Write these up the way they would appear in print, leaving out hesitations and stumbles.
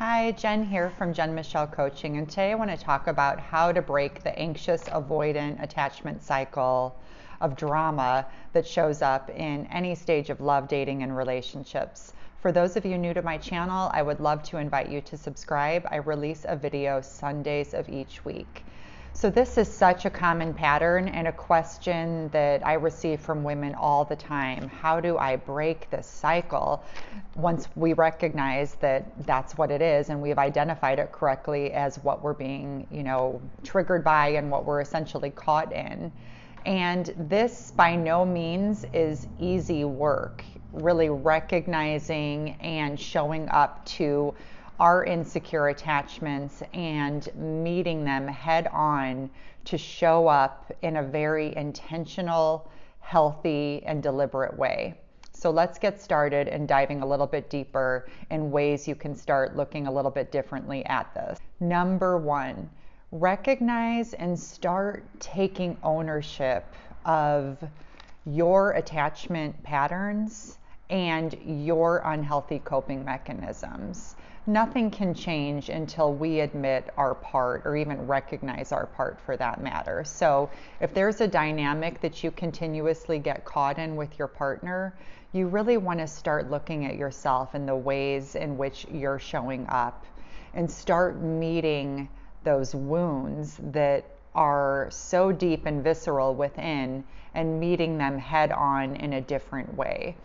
Hi, Jen here from Jen Michelle Coaching, and today I want to talk about how to break the anxious avoidant attachment cycle of drama that shows up in any stage of love, dating, and relationships. For those of you new to my channel, I would love to invite you to subscribe. I release a video Sundays of each week. So this is such a common pattern and a question that I receive from women all the time. How do I break this cycle? Once we recognize that that's what it is and we've identified it correctly as what we're being, triggered by and what we're essentially caught in. And this by no means is easy work, really recognizing and showing up to our insecure attachments and meeting them head on to show up in a very intentional, healthy, and deliberate way. So let's get started and diving a little bit deeper in ways you can start looking a little bit differently at this. Number one, recognize and start taking ownership of your attachment patterns and your unhealthy coping mechanisms. Nothing can change until we admit our part or even recognize our part for that matter. So if there's a dynamic that you continuously get caught in with your partner, you really want to start looking at yourself and the ways in which you're showing up and start meeting those wounds that are so deep and visceral within and meeting them head on in a different way.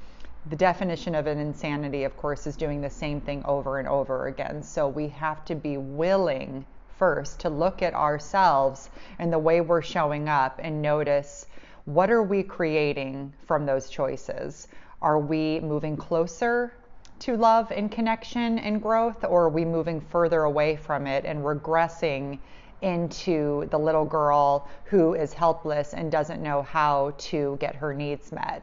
The definition of an insanity, of course, is doing the same thing over and over again. So we have to be willing first to look at ourselves and the way we're showing up and notice, what are we creating from those choices? Are we moving closer to love and connection and growth, or are we moving further away from it and regressing into the little girl who is helpless and doesn't know how to get her needs met?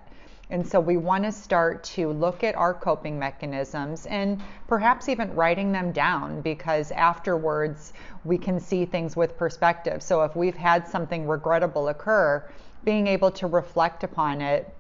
And so we want to start to look at our coping mechanisms and perhaps even writing them down, because afterwards we can see things with perspective. So if we've had something regrettable occur, being able to reflect upon it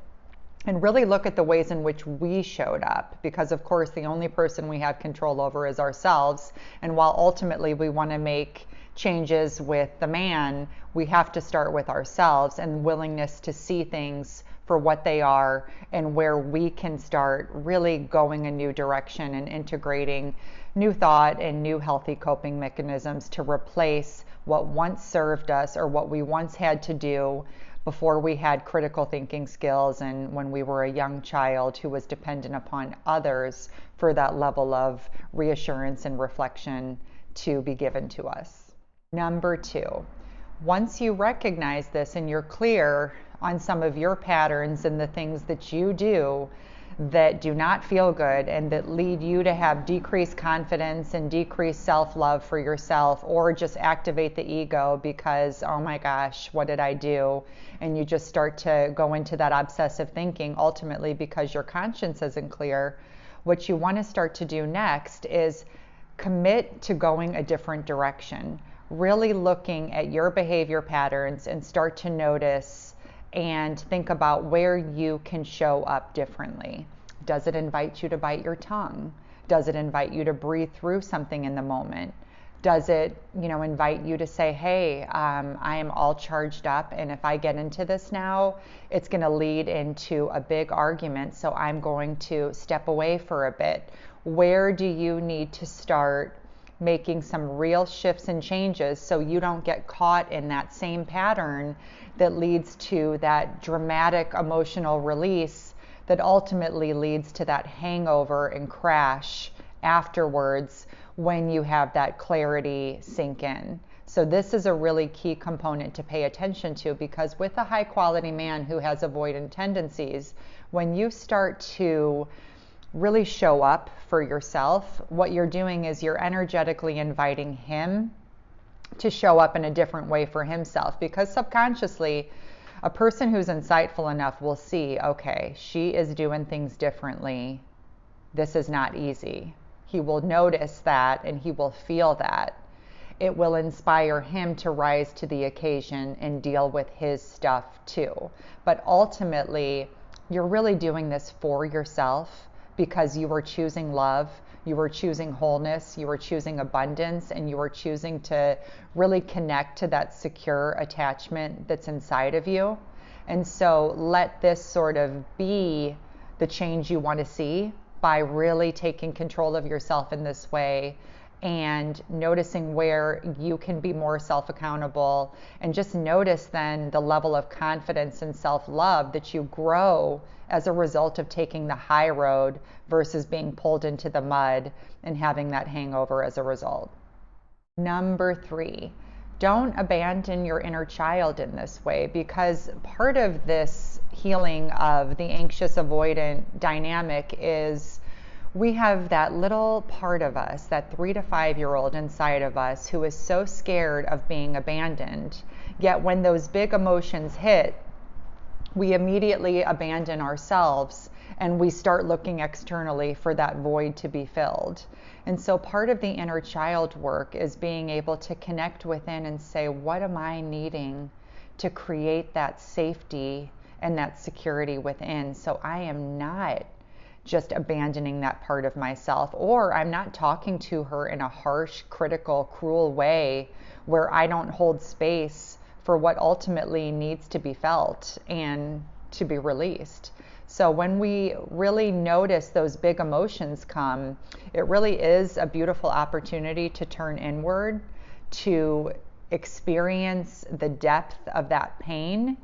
and really look at the ways in which we showed up, because of course the only person we have control over is ourselves. And while ultimately we want to make changes with the man, we have to start with ourselves and willingness to see things for what they are and where we can start really going a new direction and integrating new thought and new healthy coping mechanisms to replace what once served us or what we once had to do before we had critical thinking skills and when we were a young child who was dependent upon others for that level of reassurance and reflection to be given to us. Number two, once you recognize this and you're clear on some of your patterns and the things that you do that do not feel good and that lead you to have decreased confidence and decreased self-love for yourself, or just activate the ego because, oh my gosh, what did I do? And you just start to go into that obsessive thinking, ultimately because your conscience isn't clear. What you want to start to do next is commit to going a different direction, really looking at your behavior patterns and start to notice and think about where you can show up differently. Does it invite you to bite your tongue? Does it invite you to breathe through something in the moment? Does it, invite you to say, hey, I am all charged up, and if I get into this now, it's going to lead into a big argument, so I'm going to step away for a bit. Where do you need to start making some real shifts and changes so you don't get caught in that same pattern that leads to that dramatic emotional release that ultimately leads to that hangover and crash afterwards when you have that clarity sink in. So this is a really key component to pay attention to, because with a high quality man who has avoidant tendencies, when you start to really show up for yourself, what you're doing is you're energetically inviting him to show up in a different way for himself, because subconsciously a person who's insightful enough will see, okay, she is doing things differently. This is not easy. He will notice that and he will feel that. It will inspire him to rise to the occasion and deal with his stuff too. But ultimately, you're really doing this for yourself, because you were choosing love, you were choosing wholeness, you were choosing abundance, and you were choosing to really connect to that secure attachment that's inside of you. And so let this sort of be the change you want to see by really taking control of yourself in this way and noticing where you can be more self-accountable, and just notice then the level of confidence and self-love that you grow as a result of taking the high road versus being pulled into the mud and having that hangover as a result. Number 3, don't abandon your inner child in this way, because part of this healing of the anxious avoidant dynamic is we have that little part of us, that 3 to 5-year-old inside of us, who is so scared of being abandoned. Yet when those big emotions hit, we immediately abandon ourselves and we start looking externally for that void to be filled. And so part of the inner child work is being able to connect within and say, what am I needing to create that safety and that security within, so I am not just abandoning that part of myself, or I'm not talking to her in a harsh, critical, cruel way where I don't hold space for what ultimately needs to be felt and to be released. So when we really notice those big emotions come, it really is a beautiful opportunity to turn inward, to experience the depth of that pain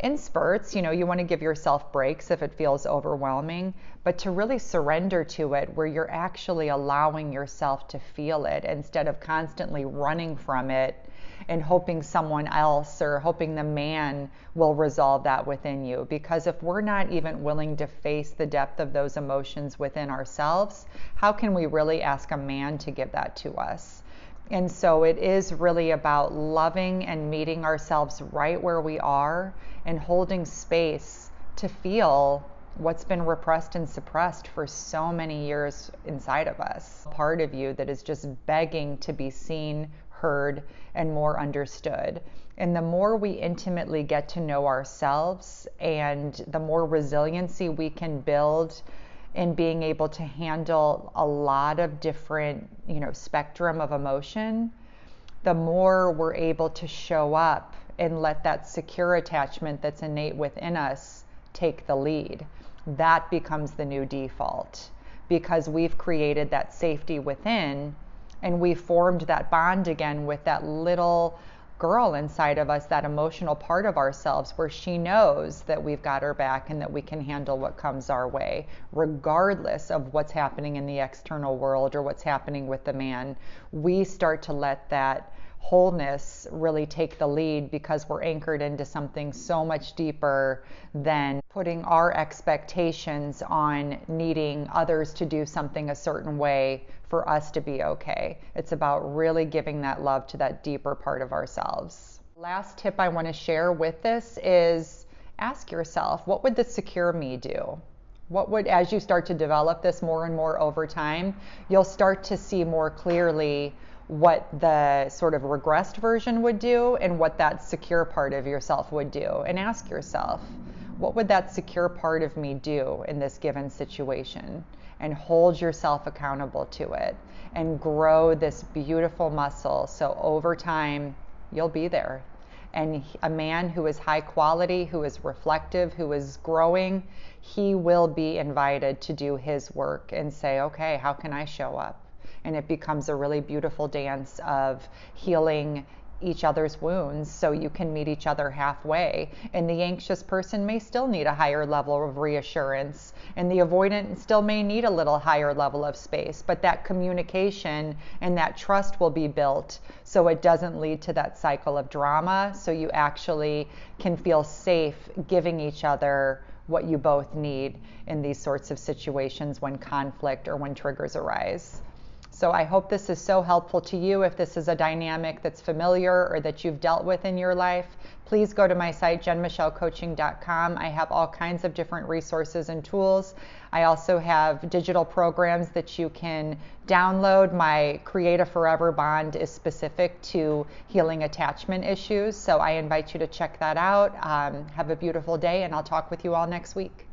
in spurts. You want to give yourself breaks if it feels overwhelming, but to really surrender to it where you're actually allowing yourself to feel it instead of constantly running from it and hoping someone else or hoping the man will resolve that within you. Because if we're not even willing to face the depth of those emotions within ourselves, how can we really ask a man to give that to us? And so it is really about loving and meeting ourselves right where we are and holding space to feel what's been repressed and suppressed for so many years inside of us. Part of you that is just begging to be seen, heard, and more understood. And the more we intimately get to know ourselves and the more resiliency we can build in being able to handle a lot of different, spectrum of emotion, the more we're able to show up and let that secure attachment that's innate within us take the lead. That becomes the new default, because we've created that safety within and we formed that bond again with that little girl inside of us, that emotional part of ourselves where she knows that we've got her back and that we can handle what comes our way, regardless of what's happening in the external world or what's happening with the man. We start to let that wholeness really take the lead because we're anchored into something so much deeper than putting our expectations on needing others to do something a certain way for us to be okay. It's about really giving that love to that deeper part of ourselves. Last tip I want to share with this is ask yourself, what would the secure me do? What would, as you start to develop this more and more over time, you'll start to see more clearly what the sort of regressed version would do and what that secure part of yourself would do. And ask yourself, what would that secure part of me do in this given situation? And hold yourself accountable to it and grow this beautiful muscle. So over time, you'll be there. And a man who is high quality, who is reflective, who is growing, he will be invited to do his work and say, okay, how can I show up? And it becomes a really beautiful dance of healing each other's wounds so you can meet each other halfway. And the anxious person may still need a higher level of reassurance, and the avoidant still may need a little higher level of space, but that communication and that trust will be built so it doesn't lead to that cycle of drama, so you actually can feel safe giving each other what you both need in these sorts of situations when conflict or when triggers arise. So I hope this is so helpful to you. If this is a dynamic that's familiar or that you've dealt with in your life, please go to my site, jenmichellecoaching.com. I have all kinds of different resources and tools. I also have digital programs that you can download. My Create a Forever Bond is specific to healing attachment issues. So I invite you to check that out. Have a beautiful day, and I'll talk with you all next week.